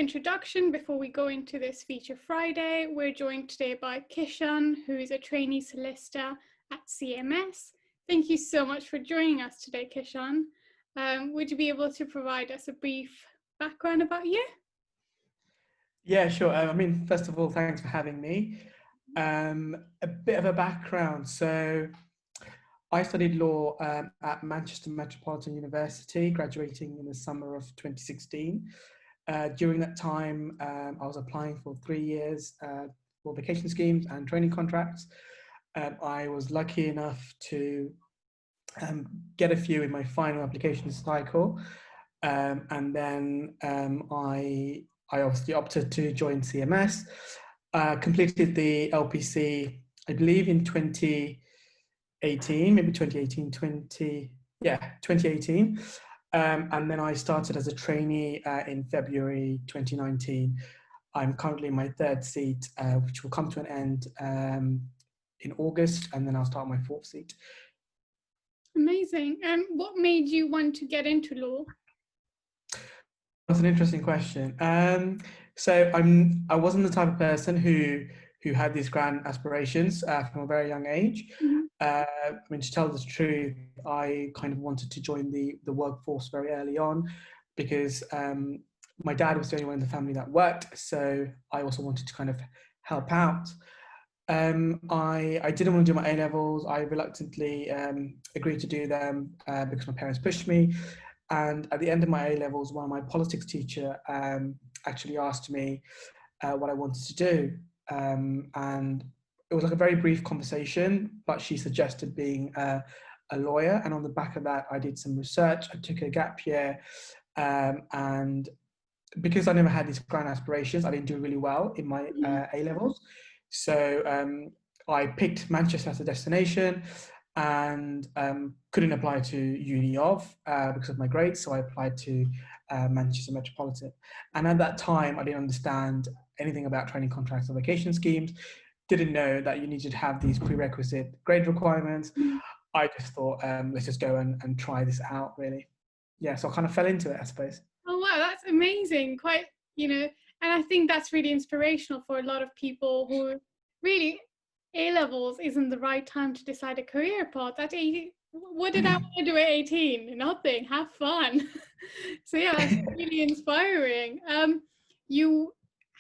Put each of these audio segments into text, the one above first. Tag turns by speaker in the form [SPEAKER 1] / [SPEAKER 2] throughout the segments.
[SPEAKER 1] introduction before we go into this feature Friday. We're joined today by Kishan, who is a trainee solicitor at CMS. Thank you so much for joining us today, Kishan. Would you be able to provide us a brief background about you?
[SPEAKER 2] Yeah, sure. First of all, thanks for having me. A bit of a background. So I studied law at Manchester Metropolitan University, graduating in the summer of 2016. During that time, I was applying for 3 years for vacation schemes and training contracts. I was lucky enough to get a few in my final application cycle. And then I obviously opted to join CMS, completed the LPC, I believe in 2018, maybe 2018. And then I started as a trainee in February 2019. I'm currently in my third seat, which will come to an end in August, and then I'll start my fourth seat.
[SPEAKER 1] Amazing. And what made you want to get into law?
[SPEAKER 2] That's an interesting question. So I wasn't the type of person who had these grand aspirations from a very young age. To tell the truth, I kind of wanted to join the workforce very early on because my dad was the only one in the family that worked. So I also wanted to kind of help out. I didn't want to do my A-levels. I reluctantly agreed to do them because my parents pushed me. And at the end of my A-levels, one of my politics teacher actually asked me what I wanted to do. And it was like a very brief conversation, but she suggested being a lawyer. And on the back of that, I did some research. I took a gap year. And because I never had these grand aspirations, I didn't do really well in my A-levels. So I picked Manchester as a destination and couldn't apply to uni because of my grades. So I applied to Manchester Metropolitan. And at that time, I didn't understand anything about training contracts or vacation schemes. Didn't know that you needed to have these prerequisite grade requirements. I just thought, let's just go and try this out, really. Yeah, so I kind of fell into it, I suppose.
[SPEAKER 1] Oh, wow, that's amazing. Quite, and I think that's really inspirational for a lot of people who really A-levels isn't the right time to decide a career path. At 18, what did I want to do at 18? Nothing. Have fun. So yeah, that's really inspiring.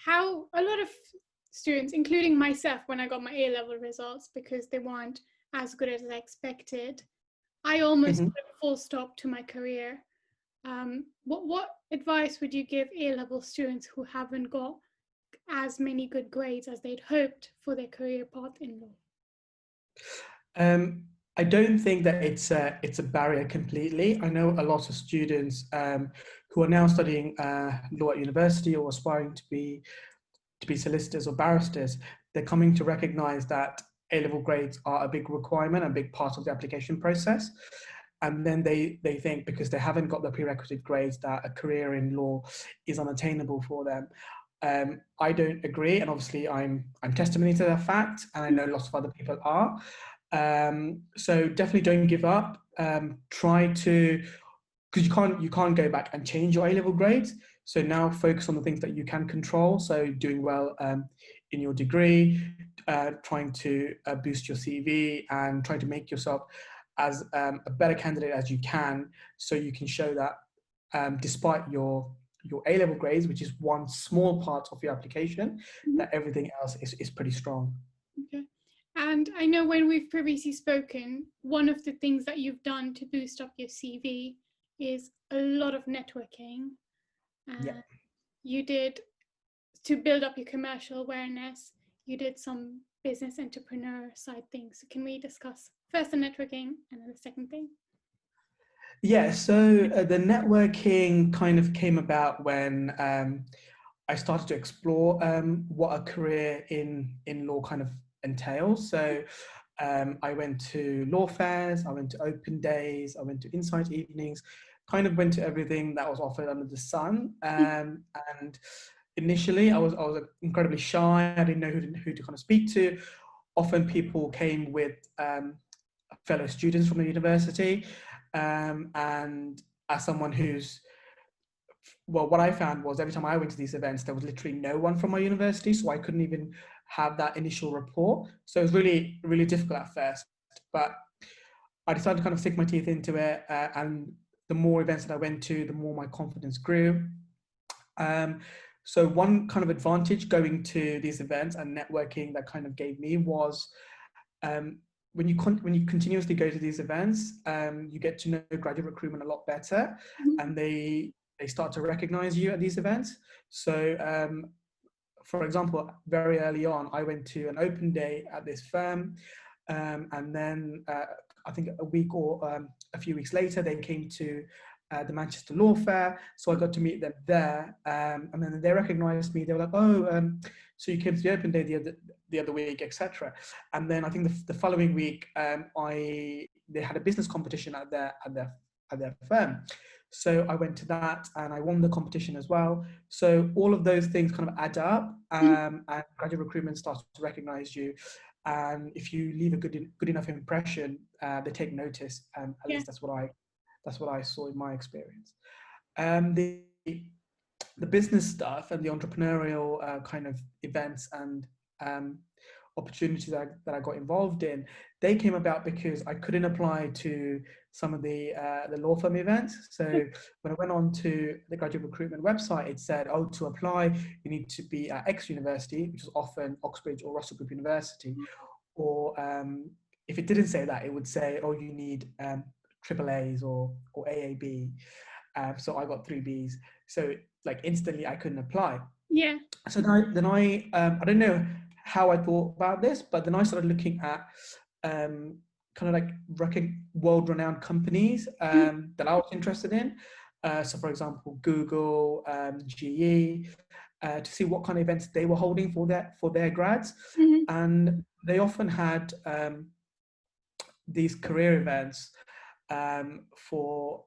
[SPEAKER 1] How a lot of students, including myself, when I got my A-level results, because they weren't as good as I expected, I almost put a full stop to my career. What advice would you give A-level students who haven't got as many good grades as they'd hoped for their career path in law?
[SPEAKER 2] I don't think that it's a barrier completely. I know a lot of students who are now studying law at university or aspiring to be solicitors or barristers. They're coming to recognize that A-level grades are a big requirement, a big part of the application process. And then they think because they haven't got the prerequisite grades that a career in law is unattainable for them. I don't agree, and obviously I'm testimony to that fact, and I know lots of other people are. So definitely don't give up. Try to, because you can't go back and change your A-level grades. So now focus on the things that you can control. So doing well in your degree, trying to boost your CV, and trying to make yourself as a better candidate as you can, so you can show that despite your A-level grades, which is one small part of your application, that everything else is pretty strong.
[SPEAKER 1] Okay. And I know when we've previously spoken, one of the things that you've done to boost up your CV is a lot of networking. You did, to build up your commercial awareness, you did some business entrepreneur side things. So can we discuss first the networking and then the second thing?
[SPEAKER 2] Yeah, so the networking kind of came about when I started to explore what a career in law kind of entails. So I went to law fairs, I went to open days, I went to insight evenings, kind of went to everything that was offered under the sun. And initially I was incredibly shy. I didn't know who to kind of speak to. Often people came with fellow students from the university. And as someone who's well, what I found was every time I went to these events, there was literally no one from my university, so I couldn't even have that initial rapport. So it was really, really difficult at first. But I decided to kind of sink my teeth into it, and the more events that I went to, the more my confidence grew. Um, so one kind of advantage going to these events and networking that kind of gave me was um, when you continuously go to these events, you get to know graduate recruitment a lot better, and they start to recognize you at these events. So for example, very early on, I went to an open day at this firm, and then I think a week or a few weeks later, they came to the Manchester Law Fair. So I got to meet them there, and then they recognized me. They were like, "Oh, so you came to the open day the other week, etc." And then I think the following week, they had a business competition at their firm. So I went to that and I won the competition as well. So all of those things kind of add up, and graduate recruitment starts to recognize you. And if you leave a good enough impression, they take notice. At least that's what I saw in my experience. The business stuff and the entrepreneurial kind of events and opportunities that I got involved in, they came about because I couldn't apply to some of the law firm events. So when I went on to the graduate recruitment website, it said, "Oh, to apply, you need to be at X university," which is often Oxbridge or Russell Group University. Or if it didn't say that, it would say, "Oh, you need triple A's or AAB." So I got 3Bs. So like instantly, I couldn't apply.
[SPEAKER 1] Yeah.
[SPEAKER 2] So then I don't know how I thought about this, but then I started looking at kind of like world-renowned companies that I was interested in. So for example, Google, GE, to see what kind of events they were holding for their grads. And they often had these career events for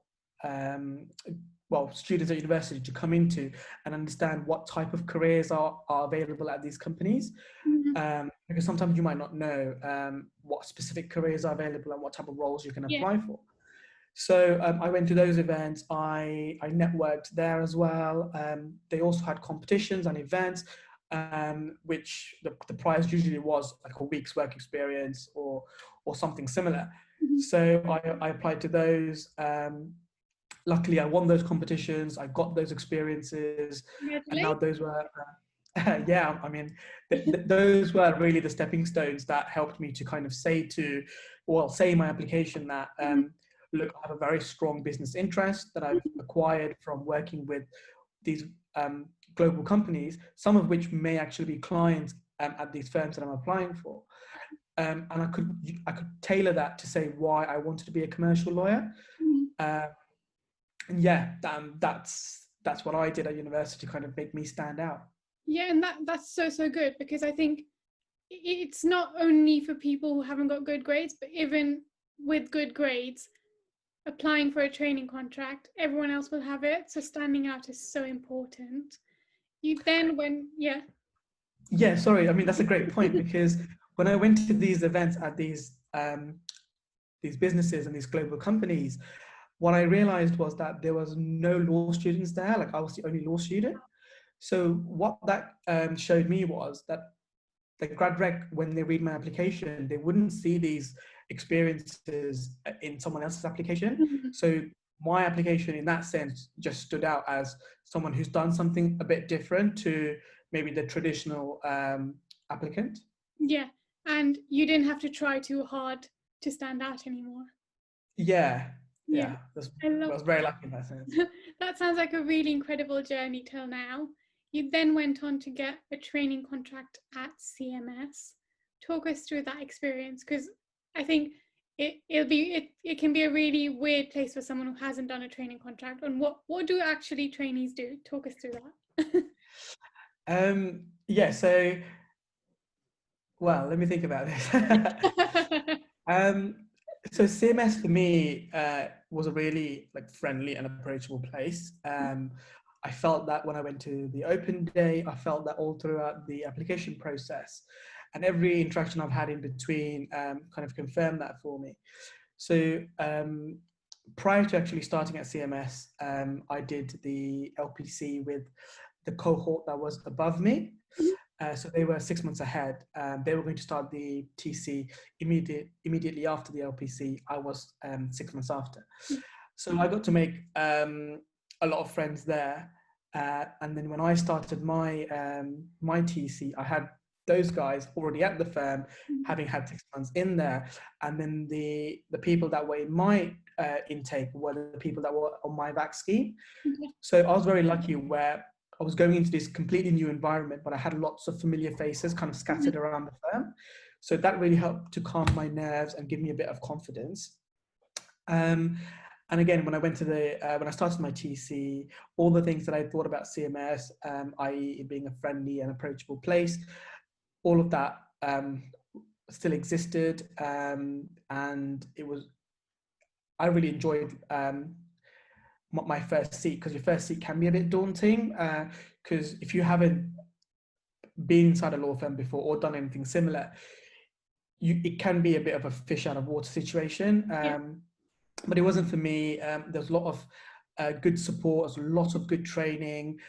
[SPEAKER 2] students at university to come into and understand what type of careers are available at these companies. Because sometimes you might not know what specific careers are available and what type of roles you can apply for. So I went to those events. I networked there as well. They also had competitions and events, which the prize usually was like a week's work experience or something similar. So I applied to those. Luckily, I won those competitions. I got those experiences, and now those were, yeah. I mean, those were really the stepping stones that helped me to kind of say in my application that, look, I have a very strong business interest that I've acquired from working with these global companies, some of which may actually be clients at these firms that I'm applying for. And I could tailor that to say why I wanted to be a commercial lawyer. And yeah, that's what I did at university to kind of make me stand out.
[SPEAKER 1] Yeah, and that's so good, because I think it's not only for people who haven't got good grades, but even with good grades, applying for a training contract, everyone else will have it. So standing out is so important. You then
[SPEAKER 2] Yeah, sorry. I mean, that's a great point, because when I went to these events at these businesses and these global companies, what I realized was that there was no law students there. Like I was the only law student. So what that showed me was that the grad rec, when they read my application, they wouldn't see these experiences in someone else's application. So my application in that sense just stood out as someone who's done something a bit different to maybe the traditional applicant.
[SPEAKER 1] Yeah, and you didn't have to try too hard to stand out anymore.
[SPEAKER 2] Yeah. I was very lucky in that sense.
[SPEAKER 1] That sounds like a really incredible journey till now. You then went on to get a training contract at CMS. Talk us through that experience, because I think it can be a really weird place for someone who hasn't done a training contract. And what do actually trainees do? Talk us through that.
[SPEAKER 2] Yeah, so let me think about this. So CMS for me was a really like friendly and approachable place. I felt that when I went to the open day, I felt that all throughout the application process, and every interaction I've had in between kind of confirmed that for me. So prior to actually starting at CMS, I did the LPC with the cohort that was above me. So they were 6 months ahead. They were going to start the TC immediately after the LPC. I was 6 months after. So I got to make a lot of friends there. And then when I started my TC, I had those guys already at the firm, having had 6 months in there. And then the people that were in my intake were the people that were on my VAC scheme. So I was very lucky where I was going into this completely new environment, but I had lots of familiar faces kind of scattered around the firm. So that really helped to calm my nerves and give me a bit of confidence. And again, when I started my TC, all the things that I thought about CMS, i.e. it being a friendly and approachable place, all of that still existed. And I really enjoyed my first seat, because your first seat can be a bit daunting, because if you haven't been inside a law firm before or done anything similar, it can be a bit of a fish out of water situation. But it wasn't for me. There's a lot of good support, there's a lot of good training,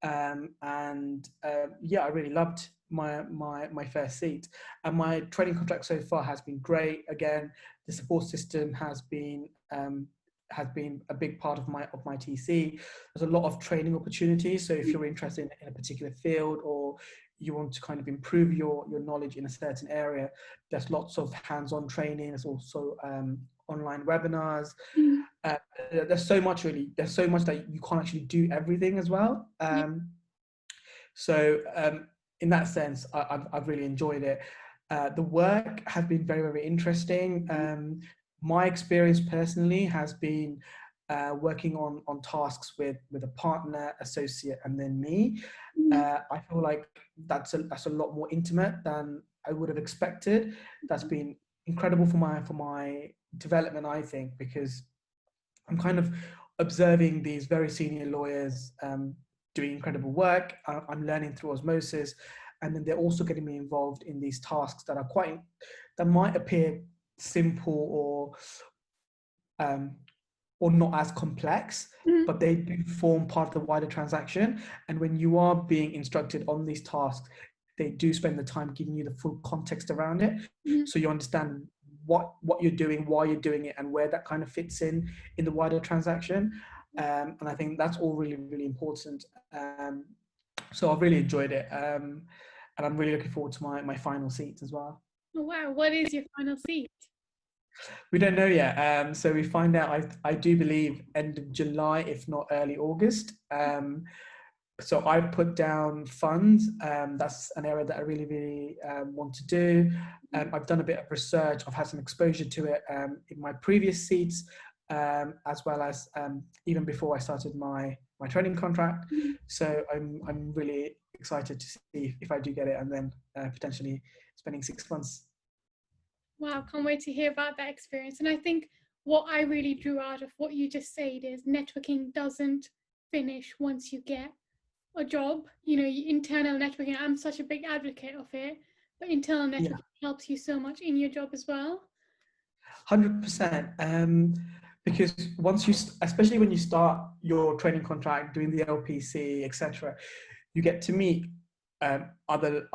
[SPEAKER 2] and I really loved my first seat. And my training contract so far has been great. Again, the support system has been a big part of my TC. There's a lot of training opportunities. So if you're interested in a particular field, or you want to kind of improve your knowledge in a certain area, there's lots of hands-on training. There's also online webinars. There's so much that you can't actually do everything as well. So in that sense, I've really enjoyed it. The work has been very, very interesting. My experience personally has been working on tasks with a partner, associate, and then me. I feel like that's a lot more intimate than I would have expected. That's been incredible for my development, I think, because I'm kind of observing these very senior lawyers doing incredible work. I'm learning through osmosis, and then they're also getting me involved in these tasks that might appear simple or not as complex, but they do form part of the wider transaction. And when you are being instructed on these tasks, they do spend the time giving you the full context around it, so you understand what you're doing, why you're doing it, and where that kind of fits in the wider transaction. And I think that's all really, really important. So I've really enjoyed it, and I'm really looking forward to my final seat as well.
[SPEAKER 1] Oh, wow. What is your final seat?
[SPEAKER 2] We don't know yet. So we find out, I do believe, end of July, if not early August. So I put down funds. That's an area that I really, really want to do. I've done a bit of research. I've had some exposure to it in my previous seats, as well as even before I started my training contract. So I'm really excited to see if I do get it, and then potentially spending 6 months.
[SPEAKER 1] Wow, can't wait to hear about that experience. And I think what I really drew out of what you just said is networking doesn't finish once you get a job. Internal networking, I'm such a big advocate of it, but internal networking helps you so much in your job as well.
[SPEAKER 2] 100%. Because especially when you start your training contract, doing the LPC, etc., you get to meet other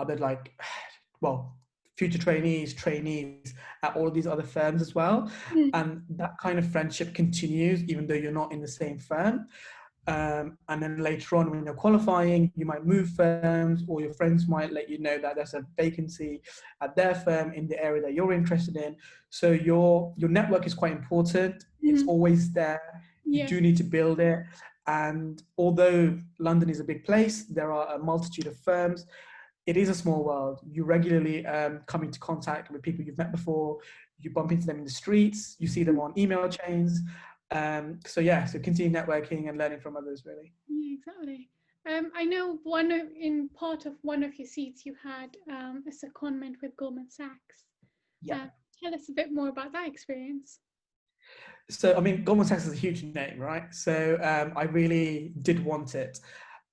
[SPEAKER 2] future trainees at all of these other firms as well. And that kind of friendship continues even though you're not in the same firm. And then later on, when you're qualifying, you might move firms, or your friends might let you know that there's a vacancy at their firm in the area that you're interested in. So your network is quite important. It's always there. You do need to build it. And although London is a big place, there are a multitude of firms. It is a small world. You regularly come into contact with people you've met before. You bump into them in the streets. You see them on email chains. So continue networking and learning from others, really.
[SPEAKER 1] Yeah, exactly. I know in part of one of your seats you had a secondment with Goldmansachs. Tell us a bit more about that experience.
[SPEAKER 2] So, I mean, Goldmansachs is a huge name, right? So I really did want it.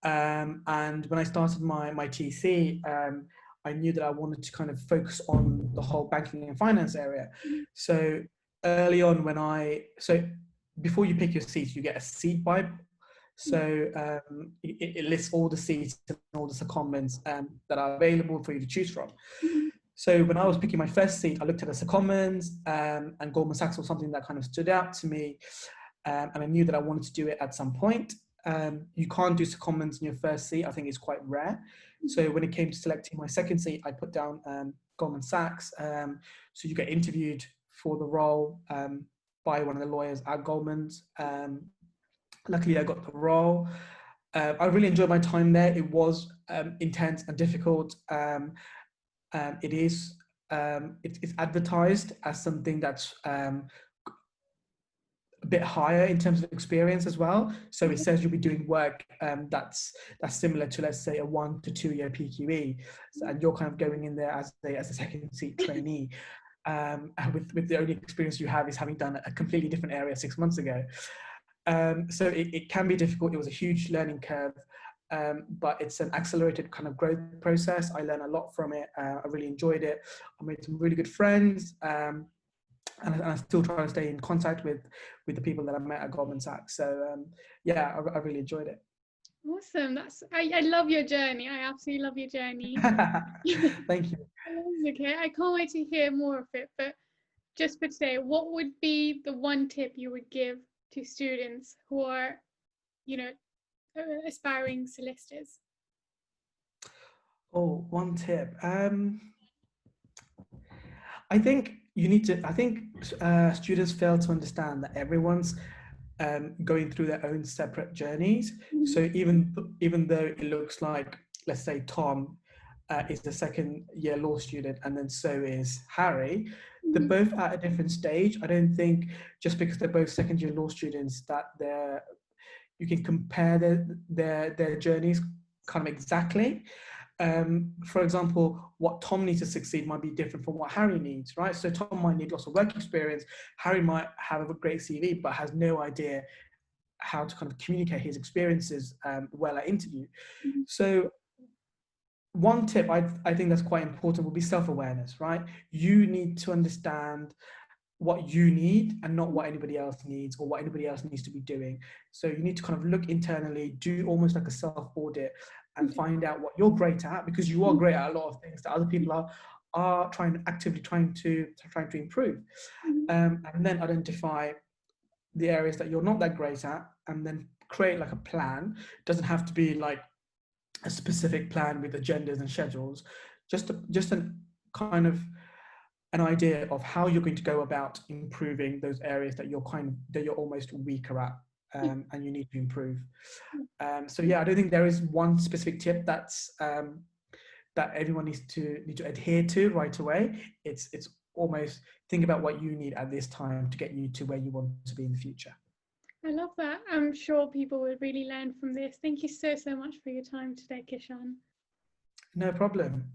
[SPEAKER 2] And when I started my TC, I knew that I wanted to kind of focus on the whole banking and finance area. So early on, before you pick your seats, you get a seat Bible. So it lists all the seats and all the secondments that are available for you to choose from. So when I was picking my first seat, I looked at the secondments, and Goldmansachs was something that kind of stood out to me, and I knew that I wanted to do it at some point. You can't do secondments in your first seat. I think it's quite rare. So when it came to selecting my second seat, I put down Goldmansachs. So you get interviewed for the role by one of the lawyers at Goldman's. Luckily, I got the role. I really enjoyed my time there. It was intense and difficult. It's advertised as something that's a bit higher in terms of experience as well. So it says you'll be doing work that's similar to, let's say, a 1 to 2 year PQE, and you're kind of going in there as a second seat trainee. With the only experience you have is having done a completely different area 6 months ago. So it can be difficult. It was a huge learning curve, but it's an accelerated kind of growth process. I learned a lot from it. I really enjoyed it. I made some really good friends, and I still try to stay in contact with the people that I met at Goldmansachs. So yeah, I really enjoyed it.
[SPEAKER 1] Awesome. I love your journey. I absolutely love your journey.
[SPEAKER 2] Thank you.
[SPEAKER 1] Okay, I can't wait to hear more of it. But just for today, what would be the one tip you would give to students who are, aspiring solicitors?
[SPEAKER 2] Oh, one tip. I think you need to. I think students fail to understand that everyone's going through their own separate journeys. So even though it looks like, let's say, Tom is the second year law student, and then so is Harry, they're both at a different stage. I don't think just because they're both second year law students that you can compare their journeys kind of exactly. For example, what Tom needs to succeed might be different from what Harry needs, right? So Tom might need lots of work experience. Harry might have a great CV, but has no idea how to kind of communicate his experiences well at interview. So one tip I think that's quite important will be self-awareness, right? You need to understand what you need and not what anybody else needs or what anybody else needs to be doing. So you need to kind of look internally, do almost like a self-audit, and find out what you're great at, because you are great at a lot of things that other people are actively trying to improve. And then identify the areas that you're not that great at, and then create like a plan. It doesn't have to be like a specific plan with agendas and schedules, just an kind of an idea of how you're going to go about improving those areas that you're almost weaker at, and you need to improve. So yeah, I don't think there is one specific tip that's that everyone needs to adhere to right away. It's almost think about what you need at this time to get you to where you want to be in the future.
[SPEAKER 1] I love that. I'm sure people would really learn from this. Thank you so much for your time today, Kishan.
[SPEAKER 2] No problem.